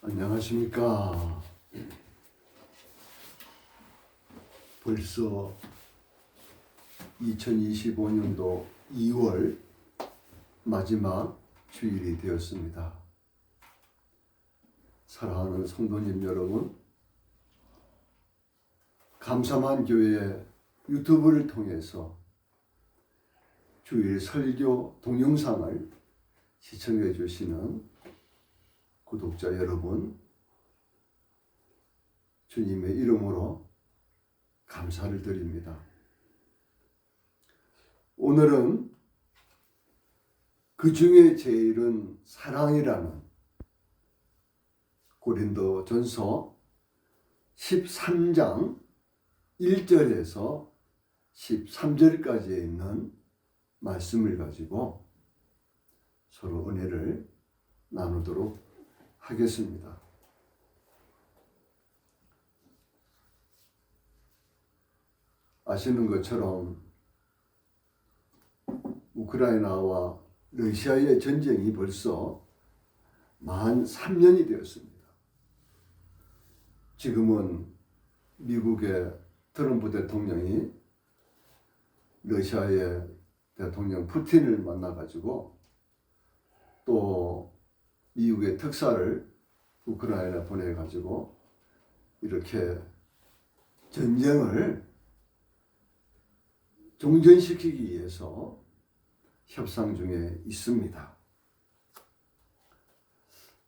안녕하십니까. 벌써 2025년도 2월 마지막 주일이 되었습니다. 사랑하는 성도님 여러분, 감사만 교회 유튜브를 통해서 주일 설교 동영상을 시청해 주시는 구독자 여러분, 주님의 이름으로 감사를 드립니다. 오늘은 그 중에 제일은 사랑이라는 고린도전서 13장 1절에서 13절까지에 있는 말씀을 가지고 서로 은혜를 나누도록 하겠습니다. 아시는 것처럼 우크라이나와 러시아의 전쟁이 벌써 만 3년이 되었습니다. 지금은 미국의 트럼프 대통령이 러시아의 대통령 푸틴을 만나가지고 또 미국의 특사를 우크라이나 보내가지고 이렇게 전쟁을 종전시키기 위해서 협상 중에 있습니다.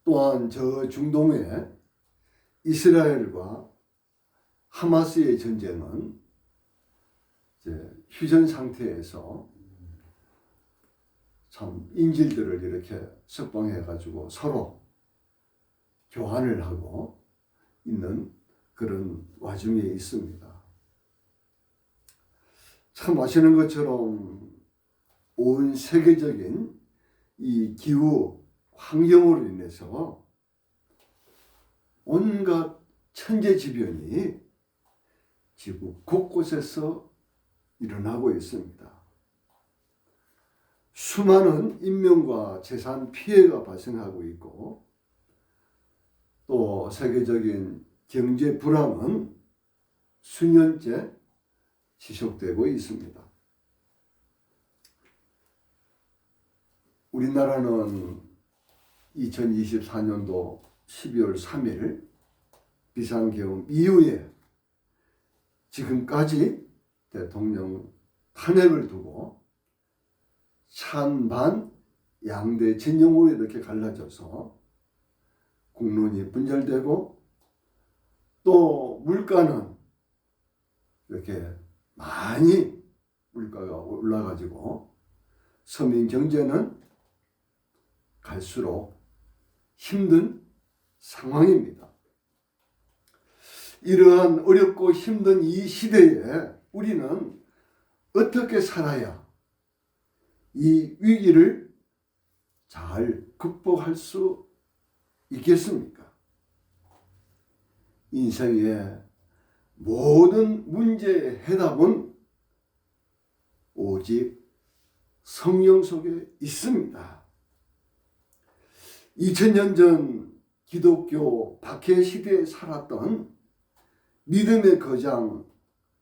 또한 저 중동의 이스라엘과 하마스의 전쟁은 이제 휴전 상태에서 참 인질들을 이렇게 석방해 가지고 서로 교환을 하고 있는 그런 와중에 있습니다. 참 아시는 것처럼 온 세계적인 이 기후 환경으로 인해서 온갖 천재지변이 지구 곳곳에서 일어나고 있습니다. 수많은 인명과 재산 피해가 발생하고 있고 또 세계적인 경제 불황은 수년째 지속되고 있습니다. 우리나라는 2024년도 12월 3일 비상계엄 이후에 지금까지 대통령 탄핵을 두고 찬반 양대 진영으로 이렇게 갈라져서 국론이 분열되고 또 물가는 이렇게 많이 물가가 올라가지고 서민 경제는 갈수록 힘든 상황입니다. 이러한 어렵고 힘든 이 시대에 우리는 어떻게 살아야 이 위기를 잘 극복할 수 있겠습니까? 인생의 모든 문제의 해답은 오직 성령 속에 있습니다. 2000년 전 기독교 박해 시대에 살았던 믿음의 거장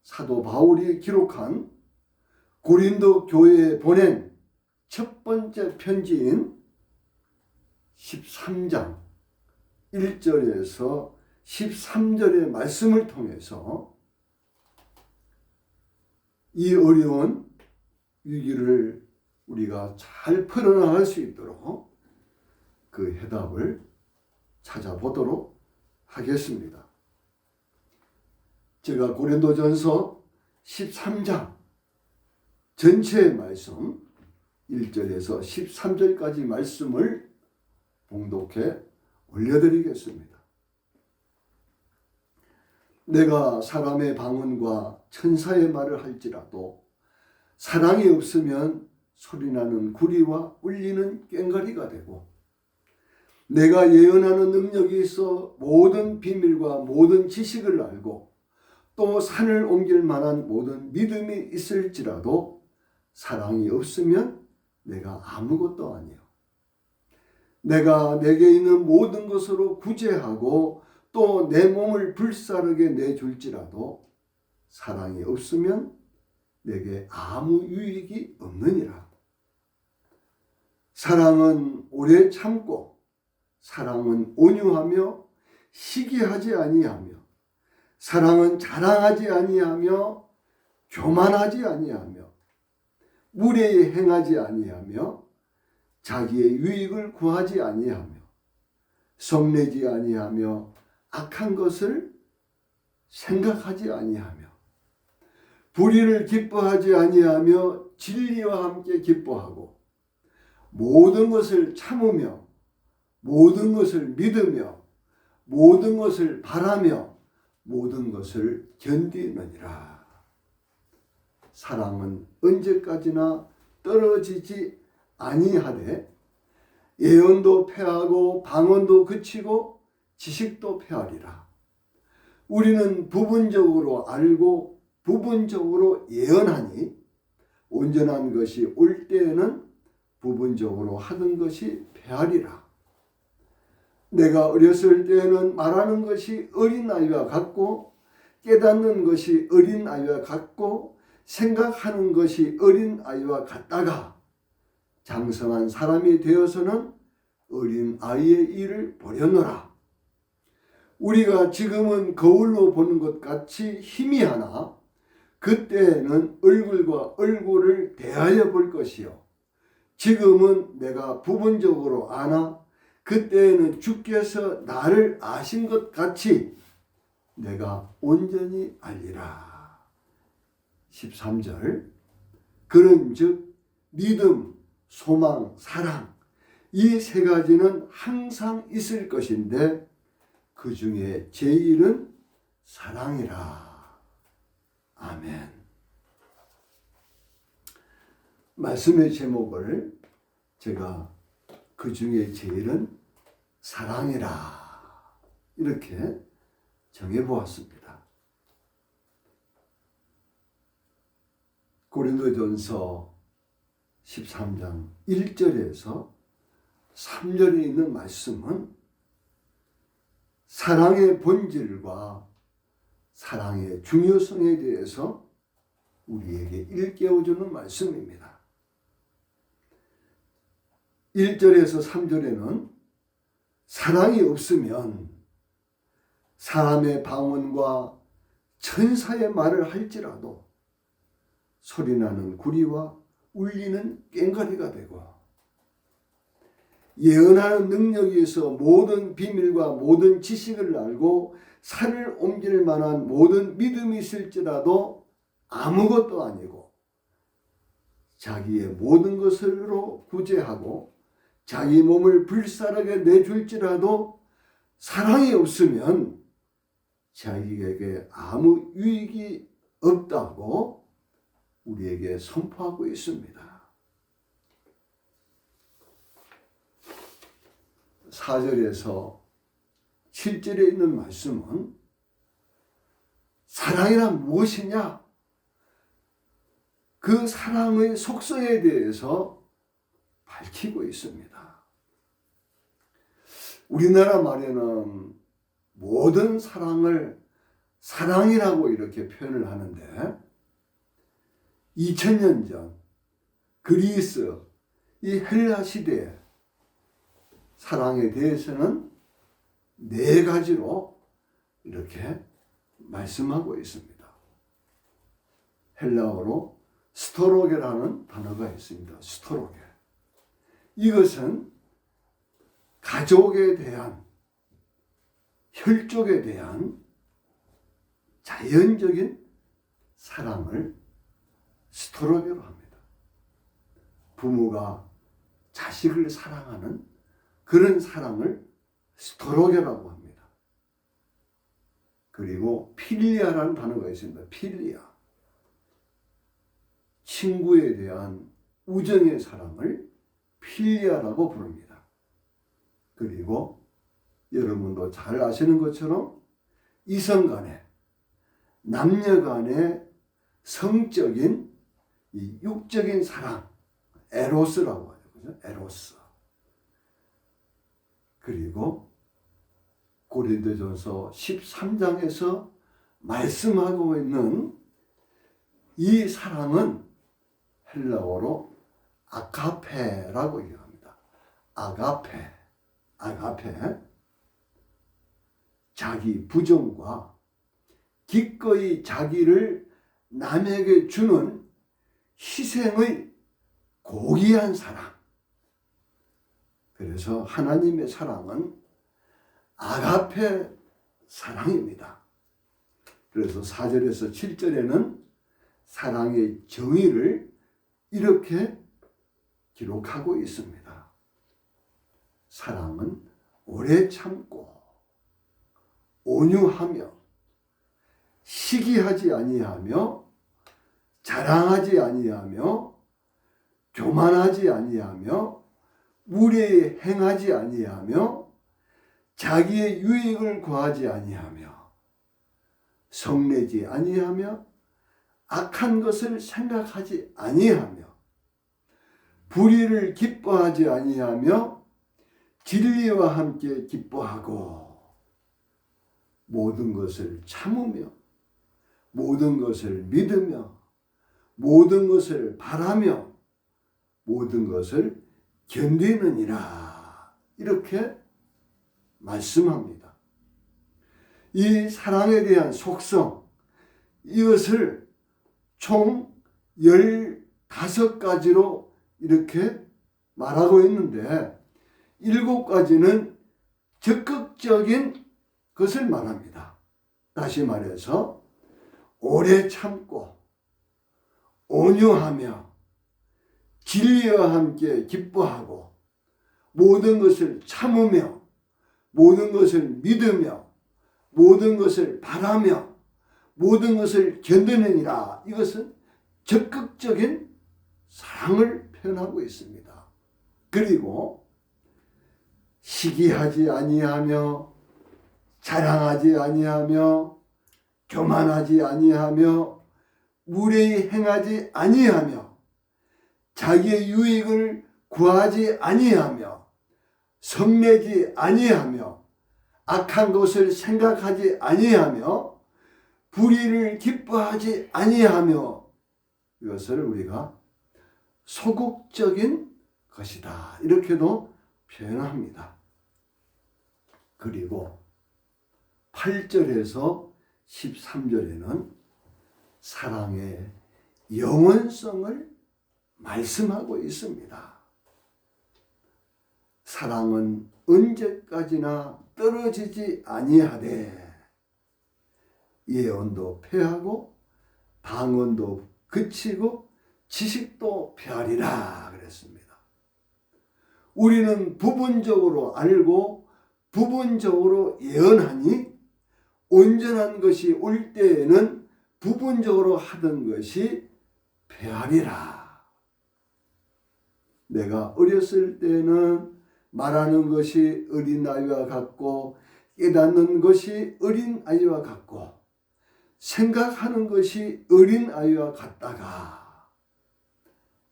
사도 바울이 기록한 고린도 교회에 보낸 첫 번째 편지인 13장 1절에서 13절의 말씀을 통해서 이 어려운 위기를 우리가 잘 풀어나갈 수 있도록 그 해답을 찾아보도록 하겠습니다. 제가 고린도전서 13장 전체의 말씀 1절에서 13절까지 말씀을 봉독해 올려드리겠습니다. 내가 사람의 방언과 천사의 말을 할지라도 사랑이 없으면 소리나는 구리와 울리는 꽹과리가 되고 내가 예언하는 능력이 있어 모든 비밀과 모든 지식을 알고 또 산을 옮길 만한 모든 믿음이 있을지라도 사랑이 없으면 내가 아무것도 아니요. 내가 내게 있는 모든 것으로 구제하고 또 내 몸을 불사르게 내줄지라도 사랑이 없으면 내게 아무 유익이 없느니라. 사랑은 오래 참고 사랑은 온유하며 시기하지 아니하며 사랑은 자랑하지 아니하며 교만하지 아니하며 무례히 행하지 아니하며 자기의 유익을 구하지 아니하며 성내지 아니하며 악한 것을 생각하지 아니하며 불의를 기뻐하지 아니하며 진리와 함께 기뻐하고 모든 것을 참으며 모든 것을 믿으며 모든 것을 바라며 모든 것을 견디느니라. 사랑은 언제까지나 떨어지지 아니하되 예언도 패하고 방언도 그치고 지식도 패하리라. 우리는 부분적으로 알고 부분적으로 예언하니 온전한 것이 올 때에는 부분적으로 하던 것이 패하리라. 내가 어렸을 때에는 말하는 것이 어린아이와 같고 깨닫는 것이 어린아이와 같고 생각하는 것이 어린아이와 같다가 장성한 사람이 되어서는 어린아이의 일을 버려노라. 우리가 지금은 거울로 보는 것 같이 희미하나 그때에는 얼굴과 얼굴을 대하여 볼 것이요. 지금은 내가 부분적으로 아나 그때에는 주께서 나를 아신 것 같이 내가 온전히 알리라. 13절 그런즉 믿음, 소망, 사랑 이 세 가지는 항상 있을 것인데 그 중에 제일은 사랑이라. 아멘. 말씀의 제목을 제가 그 중에 제일은 사랑이라 이렇게 정해보았습니다. 고린도전서 13장 1절에서 3절에 있는 말씀은 사랑의 본질과 사랑의 중요성에 대해서 우리에게 일깨워주는 말씀입니다. 1절에서 3절에는 사랑이 없으면 사람의 방언과 천사의 말을 할지라도 소리나는 구리와 울리는 꽹과리가 되고 예언하는 능력이 있어 모든 비밀과 모든 지식을 알고 산을 옮길 만한 모든 믿음이 있을지라도 아무것도 아니고 자기의 모든 것으로 구제하고 자기 몸을 불사르게 내줄지라도 사랑이 없으면 자기에게 아무 유익이 없다고 우리에게 선포하고 있습니다. 4절에서 7절에 있는 말씀은 사랑이란 무엇이냐? 그 사랑의 속성에 대해서 밝히고 있습니다. 우리나라 말에는 모든 사랑을 사랑이라고 이렇게 표현을 하는데 2000년 전 그리스 이 헬라 시대에 사랑에 대해서는 4가지로 이렇게 말씀하고 있습니다. 헬라어로 스토로게라는 단어가 있습니다. 스토로게. 이것은 가족에 대한, 혈족에 대한 자연적인 사랑을 스토로게로 합니다. 부모가 자식을 사랑하는 그런 사랑을 스토로게라고 합니다. 그리고 필리아라는 단어가 있습니다. 필리아. 친구에 대한 우정의 사랑을 필리아라고 부릅니다. 그리고 여러분도 잘 아시는 것처럼 이성 간에, 남녀 간의 성적인 이 육적인 사랑, 에로스라고 하죠. 그죠? 에로스. 그리고 고린도전서 13장에서 말씀하고 있는 이 사랑은 헬라어로 아가페라고 얘기합니다. 아가페. 자기 부정과 기꺼이 자기를 남에게 주는 희생의 고귀한 사랑. 그래서 하나님의 사랑은 아가페 사랑입니다. 그래서 4절에서 7절에는 사랑의 정의를 이렇게 기록하고 있습니다. 사랑은 오래 참고 온유하며 시기하지 아니하며 자랑하지 아니하며 교만하지 아니하며 무례히 행하지 아니하며 자기의 유익을 구하지 아니하며 성내지 아니하며 악한 것을 생각하지 아니하며 불의를 기뻐하지 아니하며 진리와 함께 기뻐하고 모든 것을 참으며 모든 것을 믿으며 모든 것을 바라며 모든 것을 견디느니라. 이렇게 말씀합니다. 이 사랑에 대한 속성, 이것을 총 15가지로 이렇게 말하고 있는데 7가지는 적극적인 것을 말합니다. 다시 말해서 오래 참고 온유하며 진리와 함께 기뻐하고 모든 것을 참으며 모든 것을 믿으며 모든 것을 바라며 모든 것을 견디느니라. 이것은 적극적인 사랑을 표현하고 있습니다. 그리고 시기하지 아니하며 자랑하지 아니하며 교만하지 아니하며 무례히 행하지 아니하며 자기의 유익을 구하지 아니하며 성내지 아니하며 악한 것을 생각하지 아니하며 불의를 기뻐하지 아니하며 이것을 우리가 소극적인 것이다. 이렇게도 표현합니다. 그리고 8절에서 13절에는 사랑의 영원성을 말씀하고 있습니다. 사랑은 언제까지나 떨어지지 아니하되 예언도 패하고 방언도 그치고 지식도 패하리라 그랬습니다. 우리는 부분적으로 알고 부분적으로 예언하니 온전한 것이 올 때에는 부분적으로 하던 것이 패하리라. 내가 어렸을 때는 말하는 것이 어린아이와 같고 깨닫는 것이 어린아이와 같고 생각하는 것이 어린아이와 같다가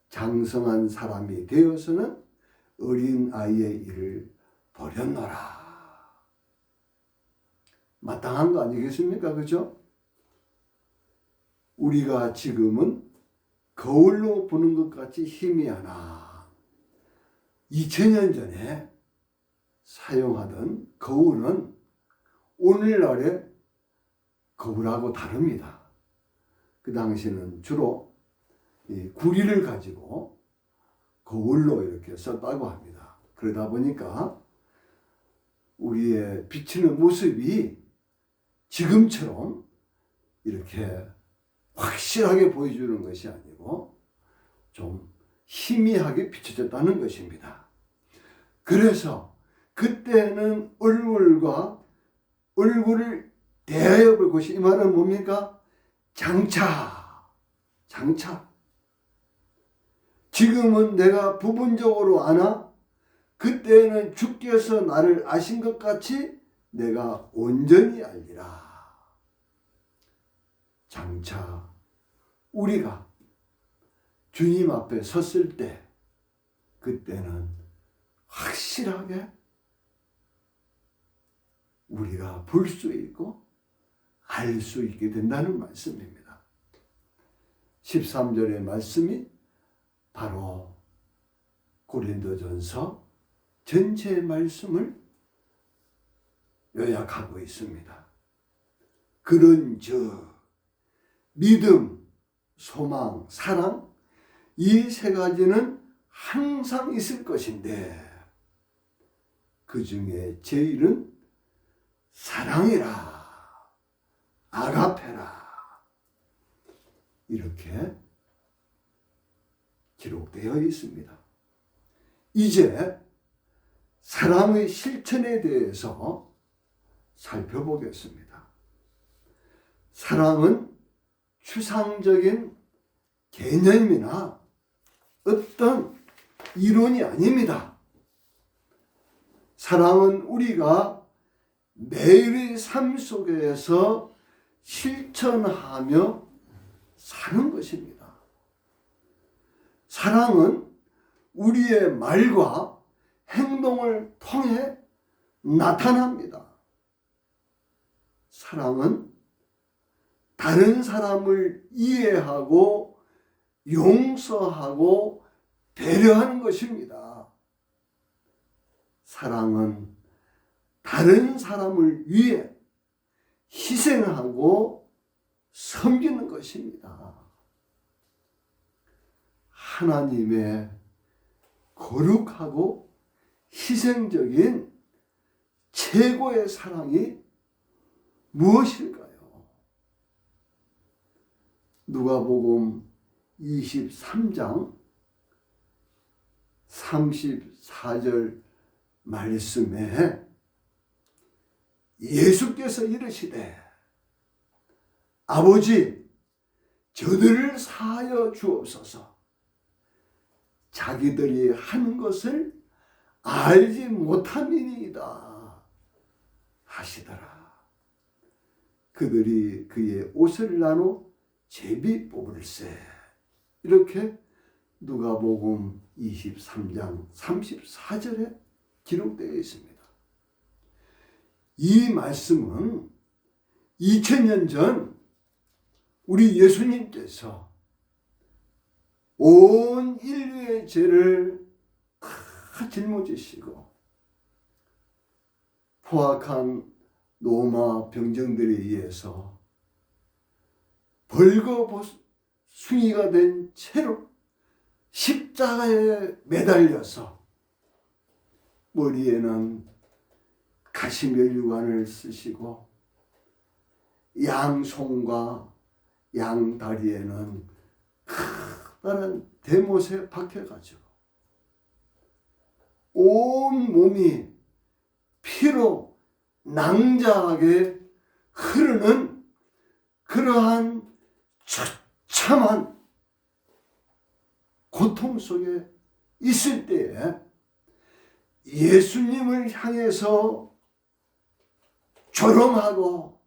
장성한 사람이 되어서는 어린아이의 일을 버렸노라. 마땅한 거 아니겠습니까? 그죠? 우리가 지금은 거울로 보는 것 같이 희미하나 2000년 전에 사용하던 거울은 오늘날의 거울하고 다릅니다. 그 당시는 주로 이 구리를 가지고 거울로 이렇게 썼다고 합니다. 그러다 보니까 우리의 비치는 모습이 지금처럼 이렇게 확실하게 보여주는 것이 아니고 좀 희미하게 비춰졌다는 것입니다. 그래서 그때는 얼굴과 얼굴을 대하여 볼 것이, 이 말은 뭡니까? 장차. 지금은 내가 부분적으로 아나 그때는 주께서 나를 아신 것 같이 내가 온전히 알리라. 장차 우리가 주님 앞에 섰을 때 그때는 확실하게 우리가 볼 수 있고 알 수 있게 된다는 말씀입니다. 13절의 말씀이 바로 고린도전서 전체의 말씀을 요약하고 있습니다. 그런즉 믿음, 소망, 사랑 이 세 가지는 항상 있을 것인데 그 중에 제일은 사랑이라, 아가페라 이렇게 기록되어 있습니다. 이제 사랑의 실천에 대해서 살펴보겠습니다. 사랑은 추상적인 개념이나 어떤 이론이 아닙니다. 사랑은 우리가 매일의 삶 속에서 실천하며 사는 것입니다. 사랑은 우리의 말과 행동을 통해 나타납니다. 사랑은 다른 사람을 이해하고 용서하고 배려하는 것입니다. 사랑은 다른 사람을 위해 희생하고 섬기는 것입니다. 하나님의 거룩하고 희생적인 최고의 사랑이 무엇일까요? 누가복음 23장 34절 말씀에 예수께서 이르시되 아버지 저들을 사하여 주옵소서. 자기들이 하는 것을 알지 못함이니이다 하시더라. 그들이 그의 옷을 나눠 제비 뽑을세. 이렇게 누가복음 23장 34절에 기록되어 있습니다. 이 말씀은 2000년 전 우리 예수님께서 온 인류의 죄를 다 짊어지시고 포악한 로마 병정들에 의해서 벌거숭이가 된 채로 십자가에 매달려서 머리에는 가시면류관을 쓰시고 양손과 양다리에는 커다란 대못에 박혀가지고 온 몸이 피로 낭자하게 흐르는 그러한 처참한 고통 속에 있을 때에 예수님을 향해서 조롱하고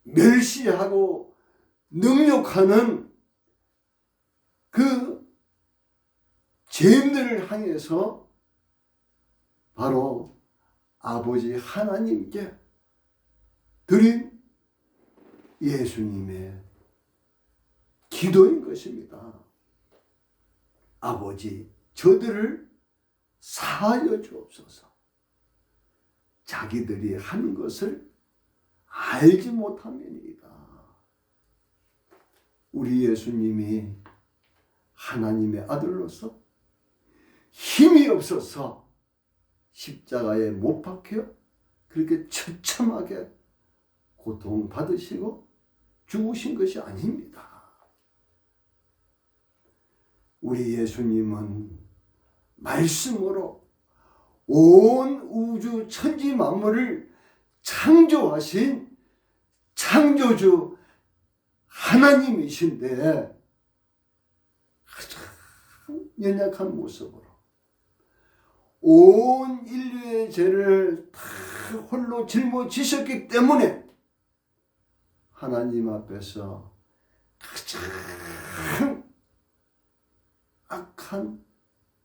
멸시하고 능욕하는 그 죄인들을 향해서 바로 아버지 하나님께 드린 예수님의 기도인 것입니다. 아버지 저들을 사하여 주옵소서. 자기들이 하는 것을 알지 못함이니이다. 우리 예수님이 하나님의 아들로서 힘이 없어서 십자가에 못 박혀 그렇게 처참하게 고통받으시고 죽으신 것이 아닙니다. 우리 예수님은 말씀으로 온 우주 천지 만물을 창조하신 창조주 하나님이신데 가장 연약한 모습으로 온 인류의 죄를 다 홀로 짊어지셨기 때문에 하나님 앞에서 가장 악한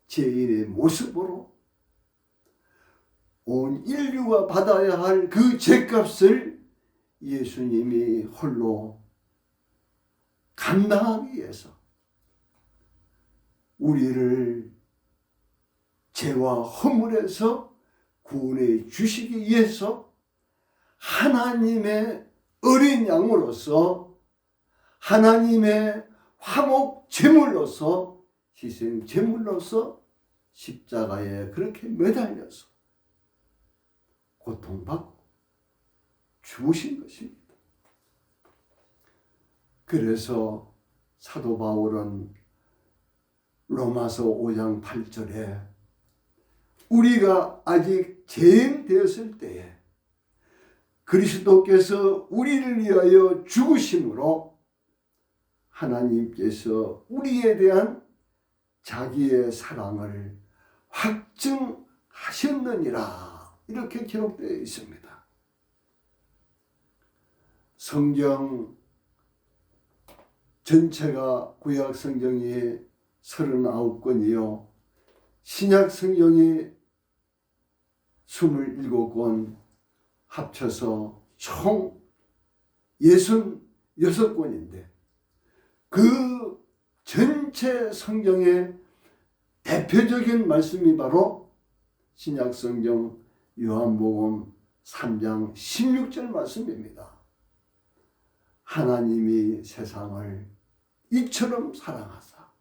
죄인의 모습으로 온 인류가 받아야 할 그 죄값을 예수님이 홀로 감당하기 위해서 우리를 죄와 허물에서 구원해 주시기 위해서 하나님의 어린 양으로서 하나님의 화목 제물로서 희생 제물로서 십자가에 그렇게 매달려서 고통받고 죽으신 것입니다. 그래서 사도 바울은 로마서 5장 8절에 우리가 아직 죄인 되었을 때에 그리스도께서 우리를 위하여 죽으심으로 하나님께서 우리에 대한 자기의 사랑을 확증하셨느니라 이렇게 기록되어 있습니다. 성경 전체가 구약 성경이 39권이요 신약 성경이 27권 합쳐서 총 66권인데 그 전체 성경의 대표적인 말씀이 바로 신약 성경 요한복음 3장 16절 말씀입니다. 하나님이 세상을 이처럼 사랑하사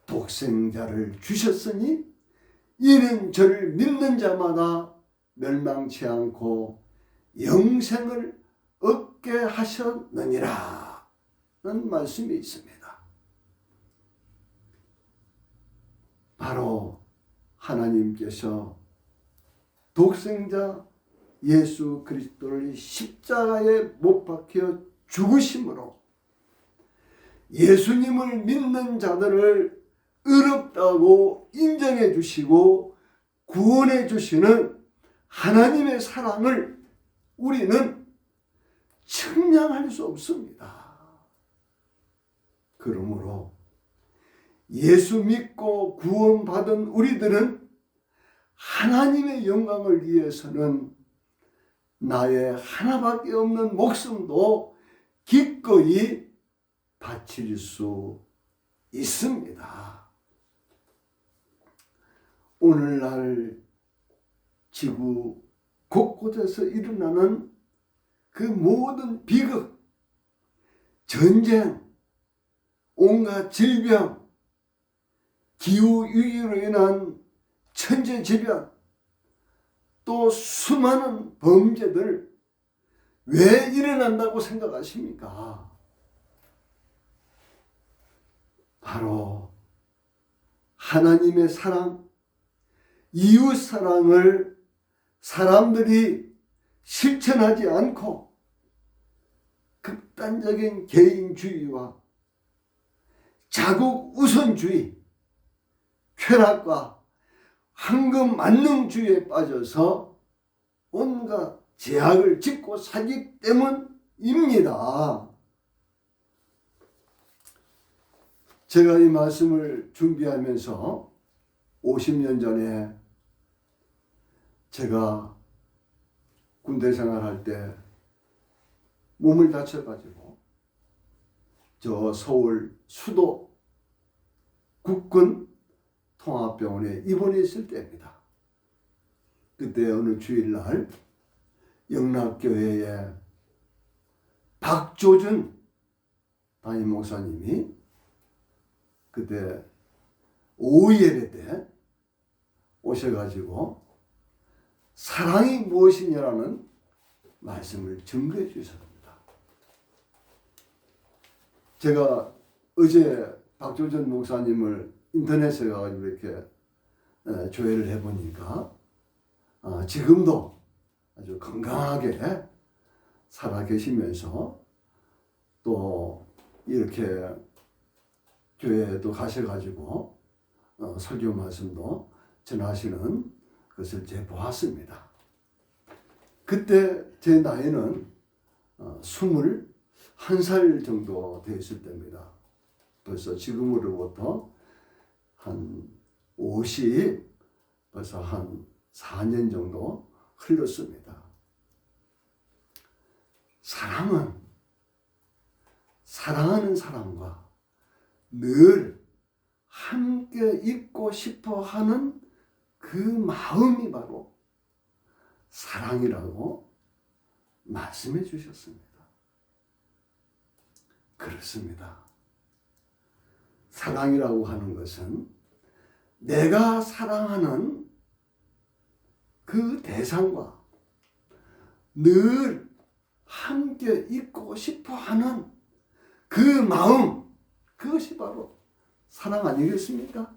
독생자를 주셨으니 이는 저를 믿는 자마다 멸망치 않고 영생을 얻게 하셨느니라 는 말씀이 있습니다. 바로 하나님께서 독생자 예수 그리스도를 십자가에 못 박혀 죽으심으로 예수님을 믿는 자들을 의롭다고 인정해 주시고 구원해 주시는 하나님의 사랑을 우리는 측량할 수 없습니다. 그러므로 예수 믿고 구원받은 우리들은 하나님의 영광을 위해서는 나의 하나밖에 없는 목숨도 기꺼이 바칠 수 있습니다. 오늘날 지구 곳곳에서 일어나는 그 모든 비극, 전쟁, 온갖 질병, 기후위기로 인한 천재지변, 또 수많은 범죄들 왜 일어난다고 생각하십니까? 바로 하나님의 사랑, 이웃 사랑을 사람들이 실천하지 않고 극단적인 개인주의와 자국 우선주의, 쾌락과 황금 만능주의에 빠져서 온갖 제약을 짓고 살기 때문입니다. 제가 이 말씀을 준비하면서 50년 전에 제가 군대 생활할 때 몸을 다쳐가지고 저 서울 수도 국군 통합병원에 입원해 있을 때입니다. 그때 어느 주일날 영락교회에 박조준 담임 목사님이 그때 오후 예배 때 오셔가지고 사랑이 무엇이냐라는 말씀을 증거해 주셨습니다. 제가 어제 박조준 목사님을 인터넷에 가가지고 이렇게 조회를 해보니까 지금도 아주 건강하게 살아 계시면서 또 이렇게 교회에도 가셔가지고 설교 말씀도 전하시는 것을 제가 보았습니다. 그때 제 나이는 21살 정도 되었을 때입니다. 벌써 지금으로부터 한 50, 벌써 한 4년 정도 흘렀습니다. 사랑은 사랑하는 사람과 늘 함께 있고 싶어 하는 그 마음이 바로 사랑이라고 말씀해 주셨습니다. 그렇습니다. 사랑이라고 하는 것은 내가 사랑하는 그 대상과 늘 함께 있고 싶어 하는 그 마음, 그것이 바로 사랑 아니겠습니까?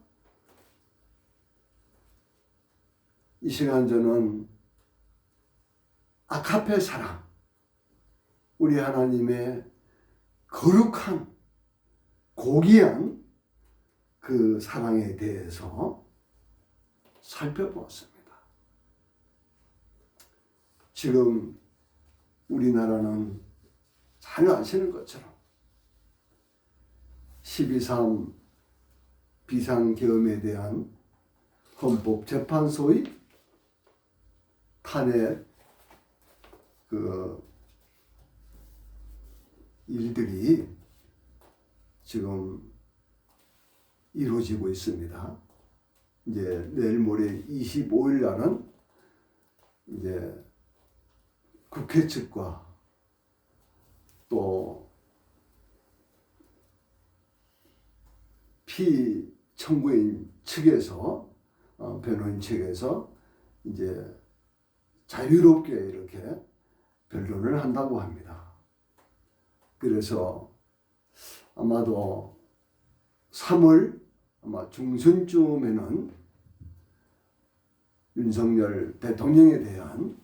이 시간 저는 아카페 사랑, 우리 하나님의 거룩한 고귀한 그 사랑에 대해서 살펴보았습니다. 지금 우리나라는 잘 아시는 것처럼 12.3 비상계엄에 대한 헌법재판소의 탄핵 일들이 지금 이루어지고 있습니다. 이제 내일 모레 25일 날은 이제 국회 측과 또 피청구인 측에서 변호인 측에서 이제 자유롭게 이렇게 변론을 한다고 합니다. 그래서 아마도 3월 아마 중순쯤에는 윤석열 대통령에 대한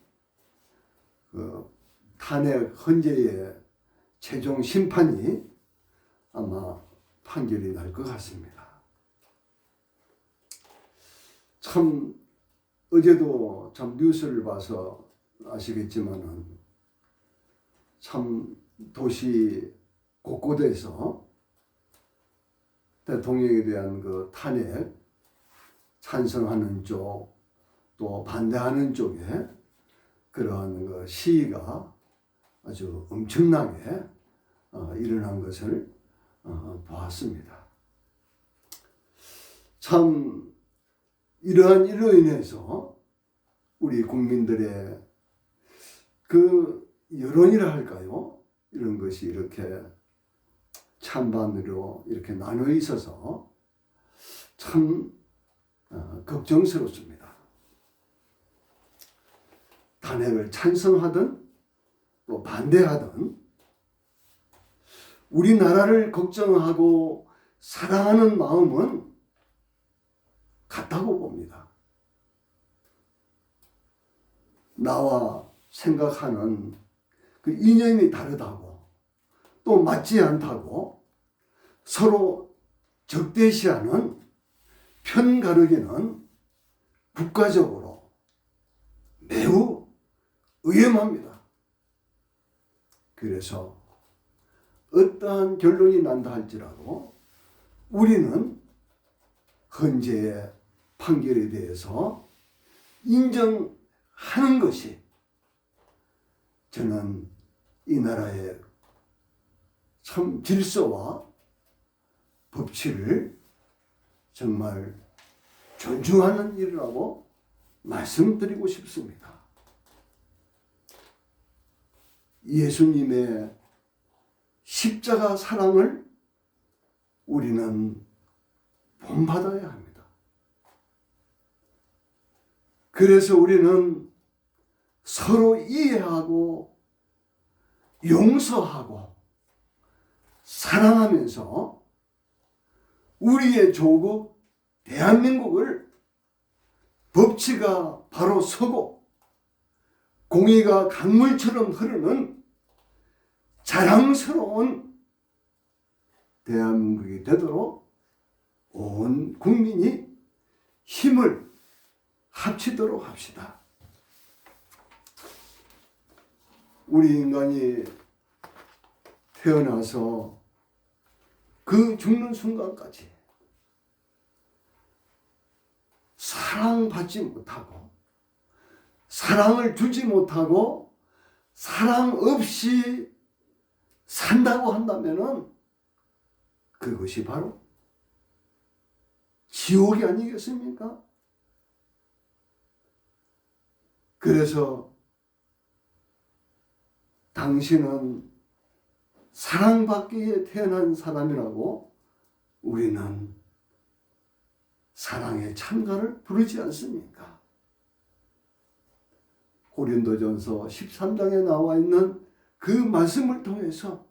그 탄핵 헌재의 최종 심판이 아마 판결이 날 것 같습니다. 참 어제도 참 뉴스를 봐서 아시겠지만은 참 도시 곳곳에서 대통령에 대한 그 탄핵 찬성하는 쪽 또 반대하는 쪽에 그러한 그 시위가 아주 엄청나게 일어난 것을 보았습니다. 참 이러한 일로 인해서 우리 국민들의 그 여론이라 할까요? 이런 것이 이렇게 찬반으로 이렇게 나눠 있어서 참 걱정스럽습니다. 탄핵을 찬성하든 또 반대하든 우리나라를 걱정하고 사랑하는 마음은 같다고 봅니다. 나와 생각하는 그 이념이 다르다고 또 맞지 않다고 서로 적대시하는 편 가르기는 국가적으로 매우 위험합니다. 그래서 어떠한 결론이 난다 할지라도 우리는 헌재의 판결에 대해서 인정하는 것이 저는 이 나라의 참 질서와 법치를 정말 존중하는 일이라고 말씀드리고 싶습니다. 예수님의 십자가 사랑을 우리는 본받아야 합니다. 그래서 우리는 서로 이해하고 용서하고 사랑하면서 우리의 조국 대한민국을 법치가 바로 서고 공의가 강물처럼 흐르는 자랑스러운 대한민국이 되도록 온 국민이 힘을 합치도록 합시다. 우리 인간이 태어나서 그 죽는 순간까지 사랑받지 못하고 사랑을 주지 못하고 사랑 없이 산다고 한다면은 그것이 바로 지옥이 아니겠습니까? 그래서 당신은 사랑받기에 태어난 사람이라고 우리는 사랑의 찬가를 부르지 않습니까? 고린도전서 13장에 나와 있는 그 말씀을 통해서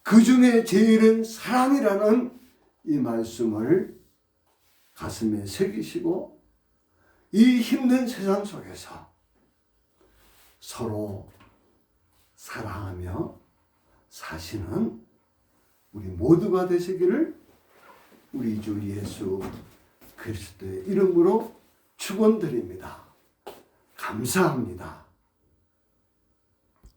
그 중에 제일은 사랑이라는 이 말씀을 가슴에 새기시고 이 힘든 세상 속에서 서로 사랑하며 사시는 우리 모두가 되시기를 우리 주 예수 그리스도의 이름으로 축원드립니다. 감사합니다.